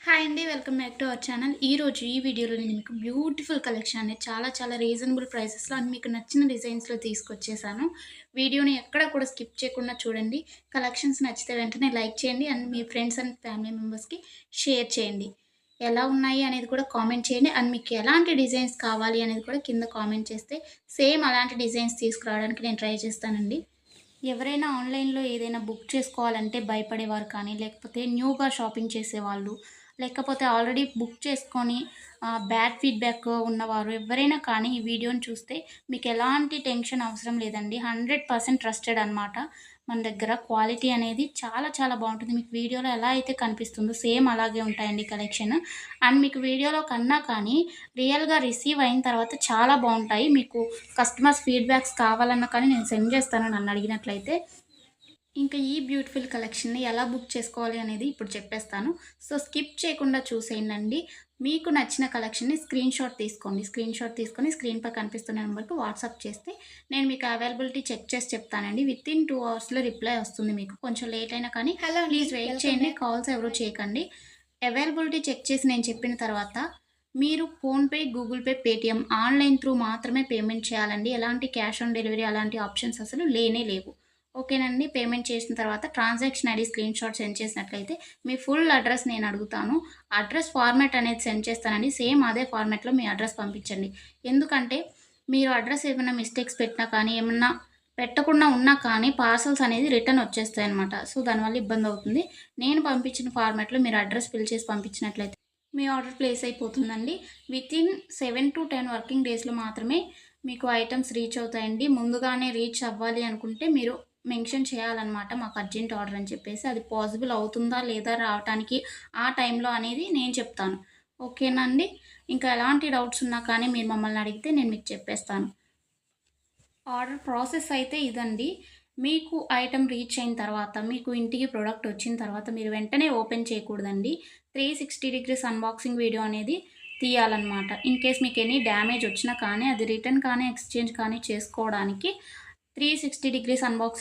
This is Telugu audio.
హాయ్ అండి. Welcome back to our channel. ఈరోజు ఈ వీడియోలో నేను మీకు బ్యూటిఫుల్ కలెక్షన్ అనేది చాలా రీజనబుల్ ప్రైసెస్‌లో అండ్ మీకు నచ్చిన డిజైన్స్‌లో తీసుకొచ్చేసాను. వీడియోని ఎక్కడ కూడా స్కిప్ చేయకుండా చూడండి. కలెక్షన్స్ నచ్చితే వెంటనే లైక్ చేయండి and me friends and family మెంబర్స్‌కి షేర్ చేయండి. ఎలా ఉన్నాయి అనేది కూడా కామెంట్ చేయండి. అండ్ మీకు ఎలాంటి డిజైన్స్ కావాలి అనేది కూడా కింద కామెంట్ చేస్తే సేమ్ అలాంటి డిజైన్స్ తీసుకురావడానికి నేను ట్రై చేస్తానండి. ఎవరైనా ఆన్‌లైన్‌లో ఏదైనా బుక్ చేసుకోవాలంటే భయపడేవారు కానీ, లేకపోతే న్యూగా షాపింగ్ చేసేవాళ్ళు, లేకపోతే ఆల్రెడీ బుక్ చేసుకొని బ్యాడ్ ఫీడ్‌బ్యాక్ ఉన్నవారు ఎవ్వరైనా కానీ ఈ వీడియోని చూస్తే మీకెలాంటి టెన్షన్ అవసరం లేదండి. 100% ట్రస్టెడ్ అనమాట. మన దగ్గర క్వాలిటీ అనేది చాలా బావుంటుంది. మీకు వీడియోలో ఎలా అయితే కనిపిస్తుందో సేమ్ అలాగే ఉంటాయండి కలెక్షన్. అండ్ మీకు వీడియోలో కన్నా కానీ రియల్‌గా రిసీవ్ అయిన తర్వాత చాలా బావుంటాయి. మీకు కస్టమర్స్ ఫీడ్‌బ్యాక్స్ కావాలన్నా కానీ నేను సెండ్ చేస్తాను నన్నడిగినట్లయితే. ఇంకా ఈ బ్యూటిఫుల్ కలెక్షన్‌ని ఎలా బుక్ చేసుకోవాలి అనేది ఇప్పుడు చెప్పేస్తాను. సో, స్కిప్ చేయకుండా చూసేయండండి. మీకు నచ్చిన కలెక్షన్‌ని స్క్రీన్‌షాట్ తీసుకోండి. స్క్రీన్‌షాట్ తీసుకొని స్క్రీన్‌పై కనిపిస్తున్న నంబర్‌కి వాట్సాప్ చేస్తే నేను మీకు అవైలబిలిటీ చెక్ చేసి చెప్తానండి. వితిన్ 2 అవర్స్‌లో రిప్లై వస్తుంది మీకు. కొంచెం లేట్ అయినా కానీ హలో అండి. ప్లీజ్ వెయిట్ వెల్కమ్ చేయండి. బ్యాక్. కాల్స్ ఎవరు చేయకండి. అవైలబిలిటీ చెక్ చేసి నేను చెప్పిన తర్వాత మీరు PhonePe, Google pay, Paytm online through మాత్రమే పేమెంట్ చేయాలండి. ఎలాంటి క్యాష్ ఆన్ డెలివరీ అలాంటి ఆప్షన్స్ అసలు లేనే లేవు. ఓకేనండి. పేమెంట్ చేసిన తర్వాత ట్రాన్సాక్షన్ ఐడీ స్క్రీన్‌షాట్ సెండ్ చేసినట్లయితే మీ ఫుల్ అడ్రెస్ నేను అడుగుతాను. అడ్రెస్ ఫార్మాట్ అనేది సెండ్ చేస్తానండి. సేమ్ అదే ఫార్మాట్‌లో మీ అడ్రెస్ పంపించండి. ఎందుకంటే మీరు అడ్రెస్ ఏమైనా మిస్టేక్స్ పెట్టినా కానీ, ఏమన్నా పెట్టకుండా ఉన్నా కానీ పార్సెల్స్ అనేది రిటర్న్ వచ్చేస్తాయన్నమాట. సో, దానివల్ల ఇబ్బందవుతుంది. నేను పంపించిన ఫార్మాట్‌లో మీరు అడ్రెస్ ఫిల్ చేసి పంపించినట్లయితే మీ ఆర్డర్ ప్లేస్ అయిపోతుందండి. వితిన్ 7-10 వర్కింగ్ డేస్‌లో మాత్రమే మీకు ఐటెమ్స్ రీచ్ అవుతాయండి. ముందుగానే రీచ్ అవ్వాలి అనుకుంటే మీరు మెన్షన్ చేయాలన్నమాట. మాకు అర్జెంట్ ఆర్డర్ అని చెప్పేసి. అది పాసిబుల్ అవుతుందా లేదా రావటానికి ఆ టైంలో అనేది నేను చెప్తాను. ఓకేనా అండి? ఇంకా ఎలాంటి డౌట్స్ ఉన్నా కానీ మీరు మమ్మల్ని అడిగితే నేను మీకు చెప్పేస్తాను. ఆర్డర్ ప్రాసెస్ అయితే ఇదండి. మీకు ఐటెమ్ రీచ్ అయిన తర్వాత, మీకు ఇంటికి ప్రొడక్ట్ వచ్చిన తర్వాత మీరు వెంటనే ఓపెన్ చేయకూడదండి. 360 డిగ్రీస్ అన్బాక్సింగ్ వీడియో అనేది తీయాలన్నమాట. ఇన్‌కేస్ మీకు ఎనీ డ్యామేజ్ వచ్చినా కానీ, అది రిటర్న్ కానీ, ఎక్స్‌చేంజ్ కానీ చేసుకోవడానికి 360 డిగ్రీస్ అన్బాక్సింగ్